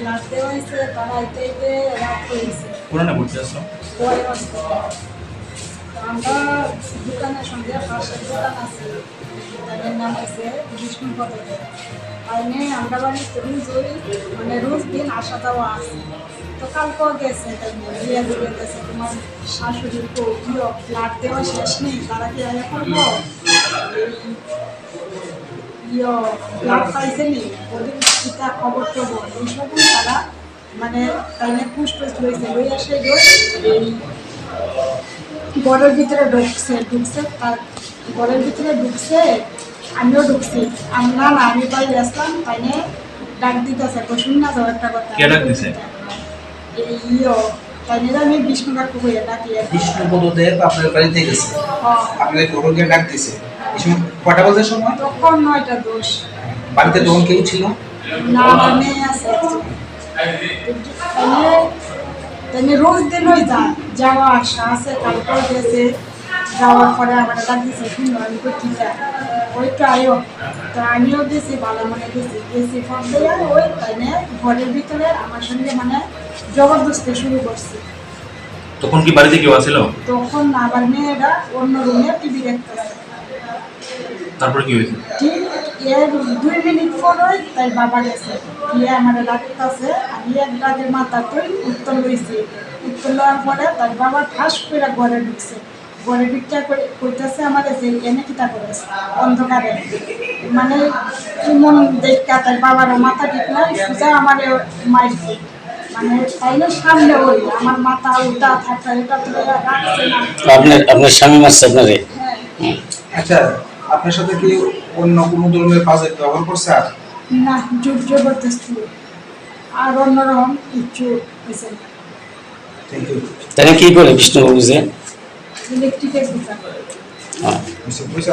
Blood দেওয়া হয়েছে, তারা আইতে রাত হয়েছে। কোরআনে ভর্তি আসলো পরে আমরা দোকানের সঙ্গে পাশের দোকান আছে, তাদের নাম আছে বিষ্ণুপদ। তাইনে আমরা বাড়িতে রোজ দিন আসা যাওয়া আছে। তো কালকেও গেছে, দিয়ে গেছে তোমার শাশুড়ির ব্লাড দেওয়া শেষ নেই, তারা কি আয়া করবো ব্লাড পাইছে নি, ওদের পিতা খবর টবর এইসবই তারা তাইনে পুষ্ট হয়েছে ওই আসে এই ঘরের ভিতরে ঢুকছে তার ঘরের ভিতরে ঢুকছে, আমিও ঢুকছি। না আমি বাইরে আসলাম, তাইনে ডাক দিতেছে, শুন না যাও একটা কথা। কে ডাক দিছে? তাইনে আমি বিষ্ণু কাকু হইয়া ডাকি। বিষ্ণুপদদেব আপনার বাড়িতে গেছে, আপনাদের ঘরকে ডাক দিছে। এই সময় কটা বাজার সময়? তখন 9:10। বাড়িতে তখন কেউ ছিল না, আমার মেয়ে আছে। তাইনে রোজ দিন ওই যাওয়া আসা আছে, কালকেও গেছে। যাওয়ার পরে আমার ডাক দিছে, শুনো আমি তো ঠিক আছে ওই তো আয়ো। তো আমিও গেছি, ভালো মনে গেছি ফোন দেওয়া ওই তাইনে ঘরের ভিতরে আমার সঙ্গে জবরদস্তি শুরু করছে। তখন কি বাড়িতে কেউ আছিল? তখন আমার মেয়েরা অন্য রুমে টিভি দেখতেছে। তারপরে কি হয়েছে? ঠিক এর 2 মিনিট পরে তাই বাবা গেছে, গিয়ে আমার ডাকতেছে। আমি এক ডাকের মাথাতেই উত্তর লইছি। উত্তর লওয়ার পরে তার বাবা ঠাস করে ঘরে ঢুকছে। ঘরে ঢুকতে কইতেছে আমার যে এনে কিতা করেছে অন্ধকারে, এমন দেখা তার বাবারও মাথা ঠিক নাই, সোজা আমার মারছে। তাইলে সামনে ওই আমার মাথা উল্টা থাকতে এটা তো রাখছে না। আপনার স্বামী মারছে আপনারে? হ্যাঁ। আচ্ছা, আপনার সাথে কি অন্য কোনো ধরনের কাজে ব্যবহার করছে? আর না, জবরদস্তি আর অন্যরকম কিছু হয়েছে না। Thank you. তাহলে কি করে বিষ্ণুবাবু যে ইলেকট্রিকের দোকান। হ্যাঁ বুঝছে